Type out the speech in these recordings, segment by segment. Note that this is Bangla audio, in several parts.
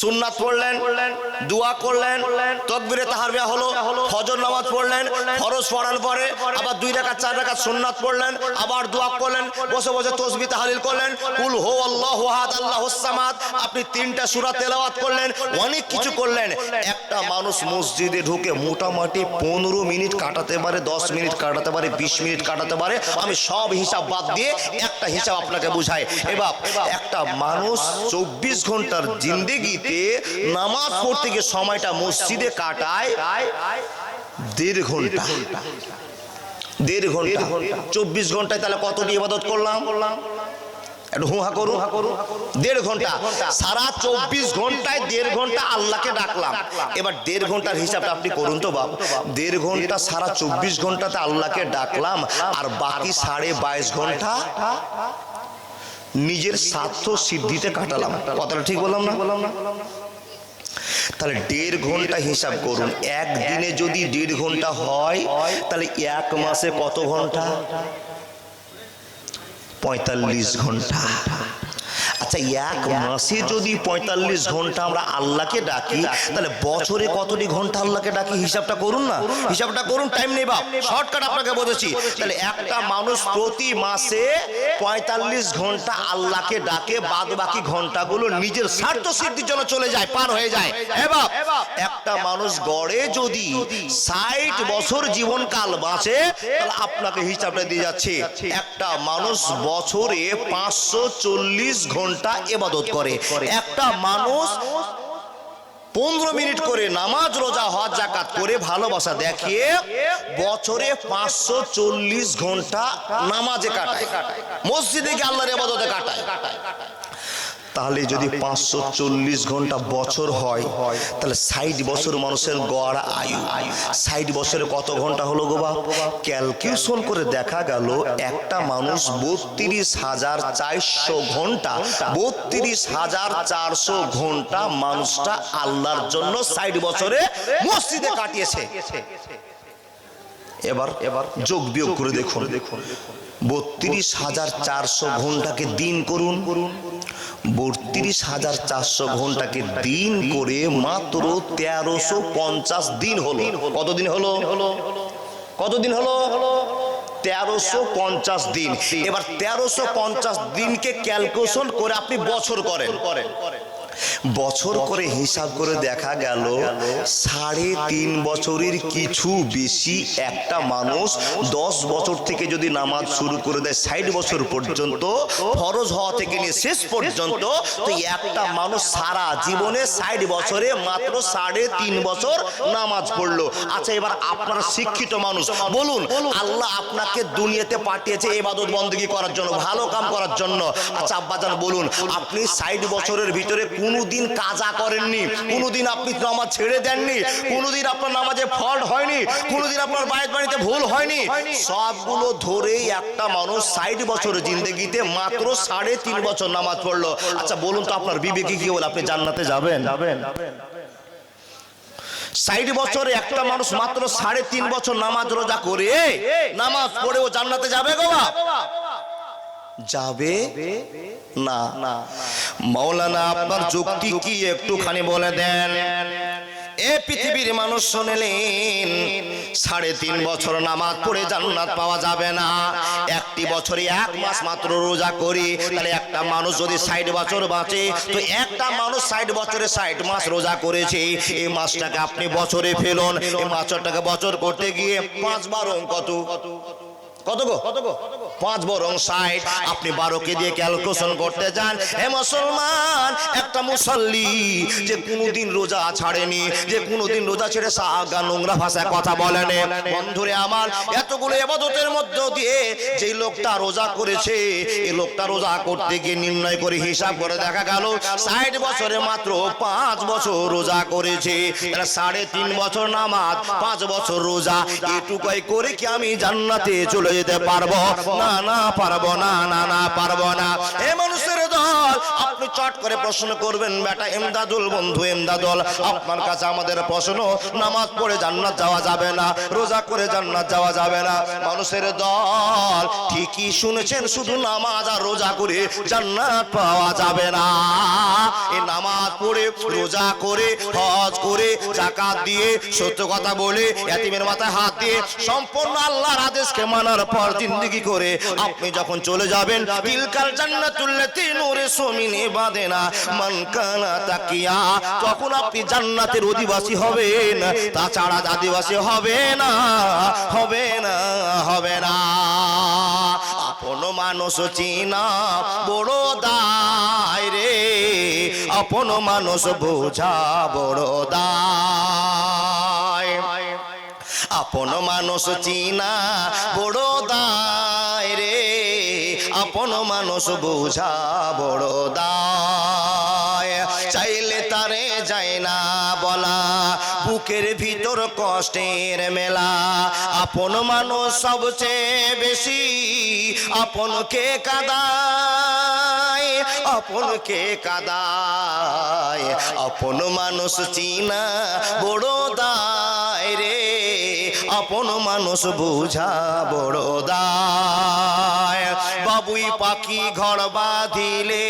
সুন্নাত পড়লেন, দোয়া করলেন, তাকবীরে তাহরিমা হলো, ফজর নামাজ পড়লেন, ফরজ পড়ার পরে আবার 2 রাকাত 4 রাকাত সুন্নাত পড়লেন, আবার দোয়া করলেন, বসে বসে তাসবিহ তাহলিল করলেন, কুল হু আল্লাহু আহাদ আল্লাহুস সামাদ, আপনি 3টা সূরা তেলাওয়াত করলেন, অনেক কিছু করলেন। একটা মানুষ মসজিদে ঢুকে মোটামুটি 15 মিনিট কাটাতে পারে, 10 মিনিট কাটাতে পারে, 20 মিনিট কাটাতে পারে। আমি সব হিসাব বাদ দিয়ে একটা হিসাব আপনাকে বুঝাই। এবার একটা মানুষ 24 ঘন্টার জিন্দেগিতে নামাজ পড়তে গিয়ে সময়টা মসজিদে কাটায় 1.5 ঘন্টা। 1.5 ঘন্টা 24 ঘন্টায় তাহলে কতটি ইবাদত করলাম? একটু হুহা করুন। 1.5 ঘন্টা। সারা 24 ঘন্টায় 1.5 ঘন্টা আল্লাহকে ডাকলাম। এবার 1.5 ঘন্টার হিসাবটা আপনি করুন তো বাবা। 1.5 ঘন্টা সারা 24 ঘন্টাতে আল্লাহকে ডাকলাম, আর বাকি 22.5 ঘন্টা নিজের স্বার্থ সিদ্ধিতে কাটালাম। কথাটা ঠিক বললাম না? তাহলে 1.5 ঘন্টা হিসাব করুন। একদিনে যদি 1.5 ঘন্টা হয় তাহলে 1 মাসে কত ঘন্টা? 45 ঘন্টা। আচ্ছা, 1 মাসে যদি 45 ঘন্টা আমরা আল্লাহকে ডাকি, তাহলে বছরে কতটি ঘন্টা আল্লাহকে ডাকি? হিসাবটা করুন না, হিসাবটা করুন। টাইম নেই বাপ, শর্টকাট আপনাকে বলেছি। তাহলে একটা মানুষ প্রতি মাসে 45 ঘন্টা আল্লাহকে ডাকে, বাদ বাকি ঘন্টাগুলো নিজের স্বার্থ সিদ্ধির জন্য চলে যায়, পার হয়ে যায়। এবার একটা মানুষ গড়ে যদি 60 বছর জীবনকাল বাঁচে, তাহলে আপনাকে হিসাবটা দিয়ে যাচ্ছে, একটা মানুষ বছরে 540 ঘন্টা ইবাদত করে। একটা মানুষ 15 মিনিট করে নামাজ, রোজা, হজ, যাকাত করে ভালোবাসা দেখিয়ে বছরে 540 ঘন্টা নামাজে কাটায়, মসজিদে গিয়ে আল্লাহর ইবাদতে কাটায়। তাহলে যদি 540 ঘন্টা বছর হয়, তাহলে 60 বছর মানুষের গড় আয়ু। 60 বছরে কত ঘন্টা হলো গো বাপ? ক্যালকুলেশন করে দেখা গেল একটা মানুষ 32,400 ঘন্টা, 32,400 ঘন্টা মানুষটা আল্লাহর জন্য 60 বছরে মসজিদে কাটিয়েছে। এবার যোগ বিয়োগ করে দেখুন। 32,400 ঘন্টাকে দিন করুন। 32,400 ঘন্টাকে দিন করে মাত্র 1350 দিন হলো। কতদিন হলো? কতদিন হলো? 1350 দিন। এবার 1350 দিনকে ক্যালকুলেশন করে আপনি বছর করেন। বছর করে হিসাব করে দেখা গেল 3.5 বছরের কিছু বেশি একটা মানুষ 10 বছর থেকে যদি নামাজ শুরু করে দেয় 60 বছর পর্যন্ত, ফরজ হওয়া থেকে নিয়ে শেষ পর্যন্ত, তো একটা মানুষ সারা জীবনে 60 বছরে মাত্র 3.5 বছর নামাজ পড়লো। আচ্ছা, এবার আপনারা শিক্ষিত মানুষ, বলুন আল্লাহ আপনাকে দুনিয়াতে পাঠিয়েছে ইবাদত বندگی করার জন্য, ভালো কাম করার জন্য। আচ্ছা আব্বাজান বলুন, আপনি 60 বছরের ভিতরে কোনদিন কাজা করেননি, কোনদিন আপনি নামাজ ছেড়ে দেননি, কোনদিন আপনার নামাজে ফল্ট হয়নি, কোনদিন আপনার বায়াত বাড়িতে ভুল হয়নি, সবগুলো ধরেই একটা মানুষ 60 বছরের জিন্দেগিতে মাত্র 3.5 বছর নামাজ পড়লো। আচ্ছা বলুন তো আপনার বিবেকে কি বলে আপনি জান্নাতে যাবেন? 60 বছরে একটা মানুষ মাত্র 3.5 বছর নামাজ রোজা করে নামাজ পড়েও জান্নাতে যাবে গো বাপ? যাবে না। মাওলানা আপনার যুক্তি কি একটুখানি বলে দেন। এ পৃথিবীর মানুষ শুনলেন 3.5 বছর নামাজ পড়ে জান্নাত পাওয়া যাবে না, একটি বছরে 1 মাস মাত্র রোজা করি, তাহলে একটা মানুষ যদি 60 বছর বাঁচে, তো একটা মানুষ 60 বছরে 60 মাস রোজা করেছে, এই মাসটাকে আপনি বছরে ফেলুন, এই মাসটাকে বছর করতে গিয়ে 5 12 কত কত গো? 5 বরং 60। আপনি 12কে দিয়ে ক্যালকুলেশন করতে যান। হে মুসলমান, একটা মুসল্লি যে কোনোদিন রোজা ছাড়েনি, যে কোনোদিন রোজা ছেড়ে সাগা নোংরা ভাষায় কথা বলেনি, বন্ধুরে আমার, এতগুলো ইবাদতের মধ্য দিয়ে যে লোকটা রোজা করেছে, এই লোকটা রোজা করতে গিয়ে নির্ণয় করে হিসাব করে দেখা গেল 60 বছরে মাত্র 5 বছর রোজা করেছে। তাহলে 3.5 বছর নামাজ, 5 বছর রোজা, এটুকুই করে কি আমি জান্নাতে চলে যেতে পারবো? না, না পারবো না, না পারবো না। এ মানুষের দল, আপনি চট করে প্রশ্ন করবেন, বেটা এমদাদুল, বন্ধু এমদাদুল, আপনার কাছে আমাদের প্রশ্ন, নামাজ পড়ে জান্নাত যাওয়া যাবে না, রোজা করে জান্নাত যাওয়া যাবে না। মানুষের দল, ঠিকই শুনেছেন, শুধু নামাজ আর রোজা করে জান্নাত পাওয়া যাবে না। এই নামাজ পড়ে, রোজা করে, হজ করে, যাকাত দিয়ে, সত্য কথা বলে, ইয়াতিমের মাথায় হাত দিয়ে, সম্পূর্ণ আল্লাহর আদেশকে মানার পর জিন্দেগি করে আপনি যখন চলে যাবেন, তিলকাল জান্নাতুল লাতী নূরে সুমিনে বাদেনা মান কানা তাকিয়া, তখন আপনি জান্নাতের অধিবাসী হবেন, তাছাড়া আদিবাসী হবে না, হবে না, হবে না। আপন মানুষ চিনা বড় দায় রে, আপন মানুষ বোঝা বড় দায়, আপন মানুষ চিনা বড় দায় রে, আপন মানুষ বোঝা বড় দায়। চাইলে তারে যায় না বলা, বুকের ভিতর কষ্টের মেলা, আপন মানুষ সবচেয়ে বেশি আপনকে কাঁদায়, আপনকে কাঁদায়, আপন মানুষ চিনা বড় দায় রে, আপন মানুষ বুঝা বড় দায়। বাবুই পাখি ঘর বাঁধিলে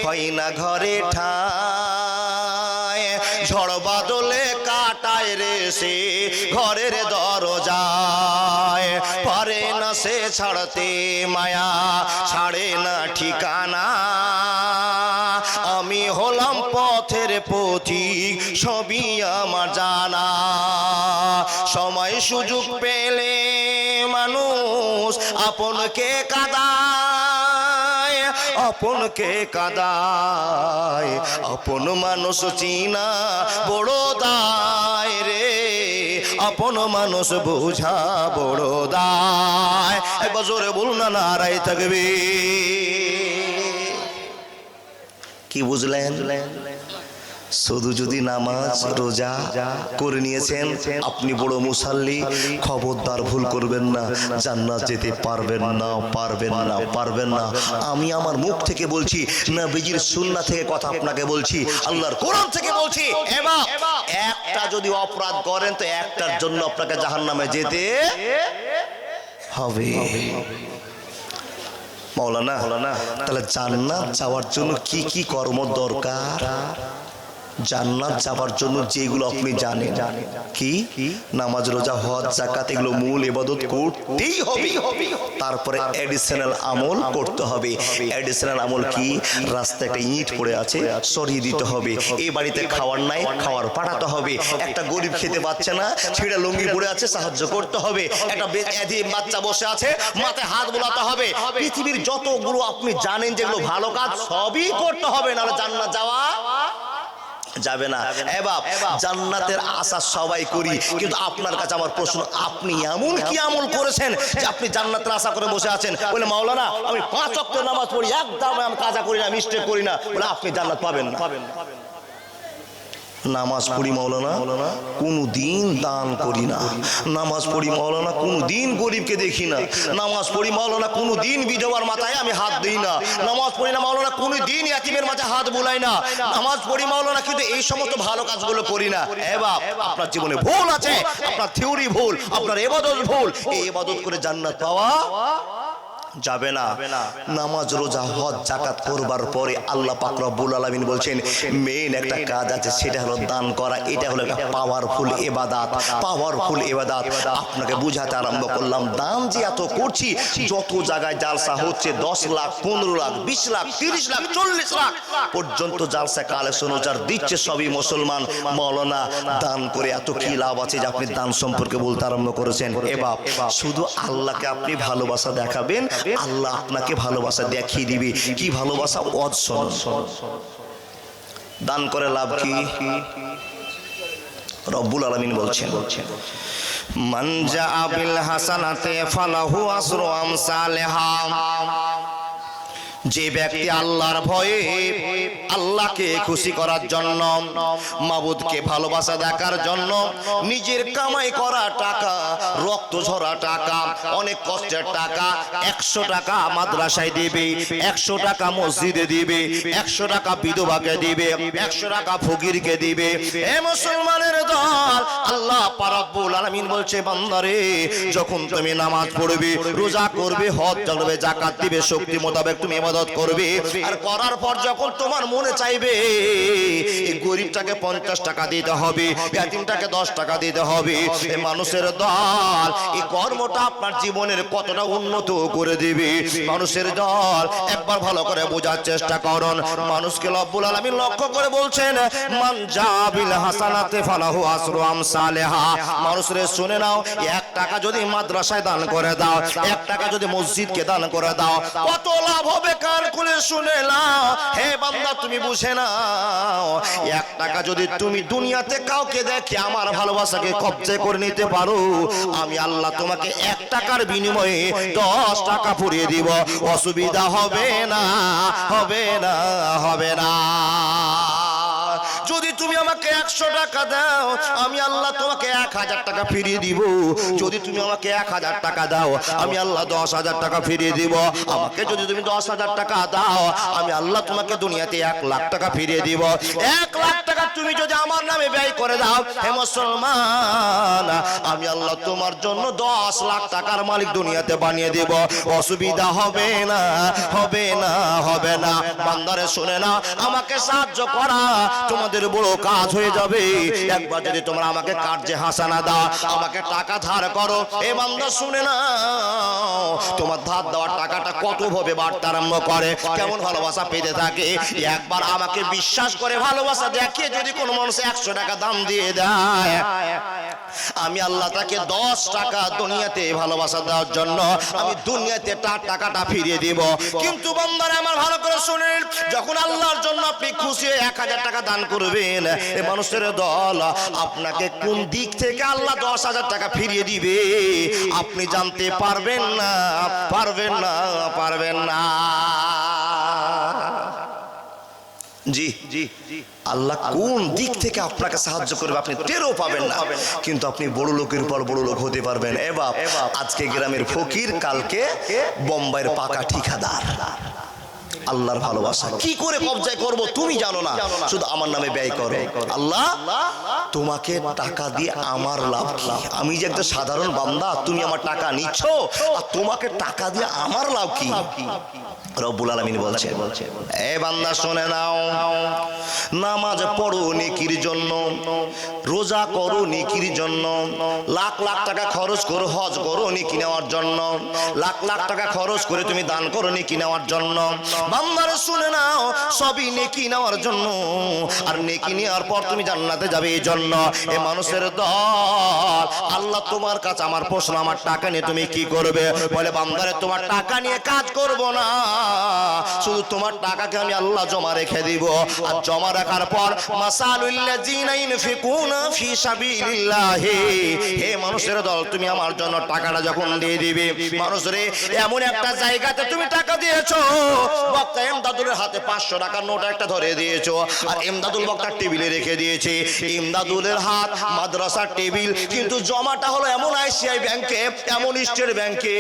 হয় না ঘরে ঠায়, ঝড় বাদলে কাটায় রে সে ঘরের দরজায়, পারে না সে ছাড়তে মায়া, ছাড়ে না ঠিকানা, আমি হলাম পথের পথিক, সবই আমার জানা। সময় সুযোগ পেলে মানুষ আপনকে কাঁদায়, আপনকে কাঁদায়, আপন মানুষ চিনা বড় দায় রে, আপন মানুষ বোঝা বড় দায়। একবার জোরে বলুন না, নারাই থাকবে। কি বুঝলেন? শুধু যদি নামাজ রোজা করে নিয়েছেন আপনি বড় মুসাল্লি, খবরদার ভুল করবেন না, জান্নাত যেতে পারবেন না, পারবেন না, পারবেন না। আমি আমার মুখ থেকে বলছি, নবীজির সুন্নাহ থেকে কথা আপনাকে বলছি, আল্লাহর কোরআন থেকে বলছি। এবার একটা যদি অপরাধ করেন তো একটার জন্য আপনাকে জাহান্নামে যেতে হবে। মাওলানা, তাহলে জান্নাত যাওয়ার জন্য কি কি কর্ম দরকার? জান্নাত যাওয়ার জন্য যেগুলো আপনি জানেন, কি নামাজ রোজা হজ যাকাত, এগুলো মূল ইবাদত করতেই হবে। তারপরে এডিশনাল আমল করতে হবে। এডিশনাল আমল কি? রাস্তায় একটা ইট পড়ে আছে, সরিয়ে দিতে হবে। এই বাড়িতে খাওয়ার নাই, খাওয়ার পাঠাতে হবে। একটা গরিব খেতে পাচ্ছে না, ছিঁড়া লুঙ্গি পড়ে আছে, সাহায্য করতে হবে। একটা বাচ্চা বসে আছে, মাথায় হাত বোলাতে হবে। পৃথিবীর যতগুলো আপনি জানেন যেগুলো ভালো কাজ, সবই করতে হবে, নাহলে জান্নাত যাওয়া যাবে না। এবার জান্নাতের আশা সবাই করি, কিন্তু আপনার কাছে আমার প্রশ্ন, আপনি এমন কি আমল করেছেন যে আপনি জান্নাতের আশা করে বসে আছেন? বলে মাওলানা আমি 5 ওয়াক্ত নামাজ পড়ি, একদম আমি কাজা করি না, মিস্টেক করি না, বলে আপনি জান্নাত পাবেন না। নামাজ পড়ি মাওলানা, কোনো দিন দান করি না। নামাজ পড়ি মাওলানা, কোনো দিন গরিবকে দেখি না। নামাজ পড়ি মাওলানা, কোনো দিন বিধবার মাথায় আমি হাত দিই না। নামাজ পড়ি না মাওলানা, কোনো দিন ইয়াতিমের মাথায় হাত বুলাই না। নামাজ পড়ি মাওলানা, কিন্তু এই সমস্ত ভালো কাজগুলো করি না। এবার আপনার জীবনে ভুল আছে, আপনার থিওরি ভুল, আপনার ইবাদত ভুল। এই ইবাদত করে জান্নাত পাওয়া যাবে না। নামাজ রোজা হজ যাকাত করবার পরে আল্লাহ পাক রব্বুল আলামিন বলছেন মেইন একটা কাজ আছে, সেটা হলো দান করা। এটা হলো একটা পাওয়ারফুল ইবাদত, পাওয়ারফুল ইবাদত। আপনাকে বুঝাতে আরম্ভ করলাম, দান যে এত করছি, যত জায়গায় জালসা হচ্ছে 10 লাখ 15 লাখ 20 লাখ 30 লাখ 40 লাখ পর্যন্ত জালসা কালেকশন যার দিচ্ছে সবই মুসলমান। মাওলানা দান করে এত কি লাভ আছে যে আপনি দান সম্পর্কে বলতে আরম্ভ করেছেন। এবার শুধু আল্লাহকে আপনি ভালোবাসা দেখাবেন, আল্লাহ আপনাকে ভালোবাসা দেখিয়ে দিবে। কি ভালোবাসা? ওয়াজ শুনুন। দান করে লাভ কি? রব্বুল আলামিন বলছেন, মান জাআ বিল হাসানাতি ফালাহু আসরু আমসালিহা যে ব্যক্তি আল্লাহর ভয়ে আল্লাহকে খুশি করার জন্য মাবুদকে ভালোবাসা দেখার জন্য নিজের কামাই করা টাকা রক্ত ঝরা টাকা অনেক কষ্টের টাকা 100 টাকা মাদ্রাসায় দিবে 100 টাকা মসজিদে দিবে 100 টাকা বিধবাকে দিবে 100 টাকা ফকিরকে দিবে এ মুসলমানের দল আল্লাহ পাক রব্বুল আলামিন বলছে বান্দারে যখন তুমি নামাজ পড়বে রোজা করবে হজ করবে যাকাত দিবে শক্তি মোতাবেক তুমি ইবাদত করবে আর করার পর যখন তোমার মনে চাইবে এই গরিবটাকে 50 টাকা দিতে হবে ইয়াতিমটাকে 10 টাকা দিতে হবে এই মানুষের দল এই কর্মটা আপনার জীবনের কতটা উন্নত করে দিবে মানুষের দল একবার ভালো করে বোঝার চেষ্টা করুন মানুষকে রব্বুল আলামিন লক্ষ্য করে বলছেন মান জাবিল হাসানাতে ফালাহু আসরু আমসালেহা মানুষের শুনে নাও 1 টাকা যদি মাদ্রাসায় দান করে দাও 1 টাকা যদি মসজিদকে দান করে দাও কত লাভ হবে কান খুলে শুনে নাও হে বান্দা তুমি বুঝে নাও 1 টাকা যদি তুমি দুনিয়াতে কাউকে দেখে আমার ভালোবাসাকে কবজা করে নিতে পারো আমি আল্লাহ তোমাকে 1 টাকার বিনিময়ে 10 টাকা পুড়িয়ে দিব অসুবিধা হবে না হবে না হবে না যদি তুমি আমাকে 100 টাকা দাও আমি আল্লাহ তোমাকে 1000 টাকা ফিরিয়ে দিব যদি তুমি আমাকে 1000 টাকা দাও আমি আল্লাহ 10,000 টাকা ফিরিয়ে দিব আমাকে যদি তুমি 10,000 টাকা দাও আমি আল্লাহ তোমাকে দুনিয়াতে 1 লাখ টাকা ফিরিয়ে দিব 1 লাখ টাকা তুমি যদি আমার নামে ব্যয় করে দাও হে মুসলমান আমি আল্লাহ তোমার জন্য 10 লাখ টাকার মালিক দুনিয়াতে বানিয়ে দেব অসুবিধা হবে না হবে না হবে না বান্দারে শুনে না আমাকে সাহায্য করা তোমাদের বড় কাজ হয়ে যাবে একবার যদি তোমরা আমাকে কার্যে হাসানা দাও আমাকে টাকা ধার করো এ বান্দা শুনে না তোমার ধার দেওয়ার টাকাটা কত ভাবে বাড়তে আরম্ভ করে কেমন ভালোবাসা পেতে থাকে একবার আমাকে বিশ্বাস করে ভালোবাসা দেখিয়ে যদি কোনো মানুষ 100 টাকা দাম দিয়ে দেয় আমি আল্লাহ তাকে 10 টাকা দুনিয়াতে ভালোবাসা দেওয়ার জন্য আমি দুনিয়াতে তার টাকাটা ফিরিয়ে দিব কিন্তু বান্দারা আমার ভালো করে শুনেন যখন আল্লাহর জন্য আপনি খুশি হয়ে 1000 টাকা দান করবেন এই মানুষের দল আপনাকে কোন দিক থেকে আল্লাহ 10,000 টাকা ফিরিয়ে দিবে আপনি জানতে পারবেন না পারবেন না পারবেন না জি জি আল্লাহ কোন দিক থেকে আপনাকে সাহায্য করবে আপনি টেরও পাবেন না কিন্তু আপনি বড় লোকের উপর বড় লোক হতে পারবেন এ বাপ আজকে গ্রামের ফকির কালকে বোম্বাইয়ের পাকা ঠিকাদার আল্লাহর ভালোবাসা কি করে কবজা করব তুমি জানো না শুধু আমার নামে ব্যয় করো আল্লাহ তোমাকে টাকা দিয়ে আমার লাভ কি আমি যে একটা সাধারণ বান্দা তুমি আমার টাকা নিচ্ছ আর তোমাকে টাকা দিয়ে আমার লাভ কি রব্বুল আলামিন বলছে এ বান্দা শুনে নাও নামাজ পড়ো নেকির জন্য রোজা করো নেকির জন্য লাখ লাখ টাকা খরচ করো হজ করো নেকি নেওয়ার জন্য লাখ লাখ টাকা খরচ করে তুমি দান করো নেকি নেওয়ার জন্য বান্দারে শুনে নাও সবই নেকি নেওয়ার জন্য আর নেকি নেওয়ার পর তুমি জান্নাতে যাবে এই জন্য এ মানুষের দল আল্লাহ তোমার কাছে আমার প্রশ্ন আমার টাকা নিয়ে তুমি কি করবে বলে বান্দারে তোমার টাকা নিয়ে কাজ করব না শুধু তোমার টাকাকে আমি আল্লাহ জমা রেখে দিব আর জমা রাখার পর মাসালুল লাযিনা ইনফিকুনা ফি সাবিলিল্লাহি হে মানুষের দল তুমি আমার জন্য টাকাটা যখন দিয়ে দিবে মানুষরে এমন একটা জায়গাতে তুমি টাকা দিয়েছো বক্তা ইমদাদুলের হাতে 500 টাকার নোট একটা ধরে দিয়েছো আর ইমদাদুল বক্তার টেবিলে রেখে দিয়েছে ইমদাদুলের হাত মাদ্রাসার টেবিল কিন্তু জমাটা হলো এমন আইসিআই ব্যাংকে এমন স্টেট ব্যাংকে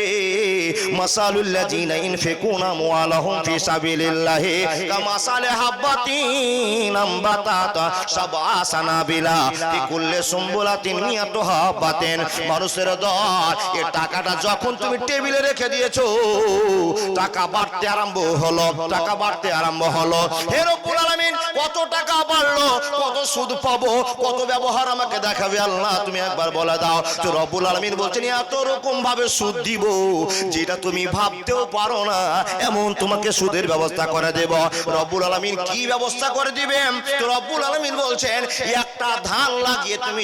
মাসালুল লাযিনা ইনফিকুনা আমওয়ালাহুম ফি সাবিলিল্লাহি কামাসালি হাব্বাতিন আমবাতাত সাবআ সানাবিলা ফি কুল্লি সুমবুলাতিন মিয়াতু হাব্বাতিন মানুষের দল এই টাকাটা যখন তুমি টেবিলে রেখে দিয়েছো টাকা বাড়তে আরম্ভ হলো টাকা বাড়তে আরম্ভ হলো হে রব্বুল আলামিন কত টাকা বাড়লো কত সুদ পাবো কত ব্যবহার আমাকে দেখাবে আল্লাহ তুমি একবার বলে দাও তো রব্বুল আলামিন বলছেন এত রকম ভাবে সুদ দিব যেটা তুমি ভাবতেও পারো না এমন তোমাকে সুদের ব্যবস্থা করে দেব রব্বুল আলামিন কি ব্যবস্থা করে দিবেন তো রব্বুল আলামিন বলছেন একটা ধান লাগিয়ে তুমি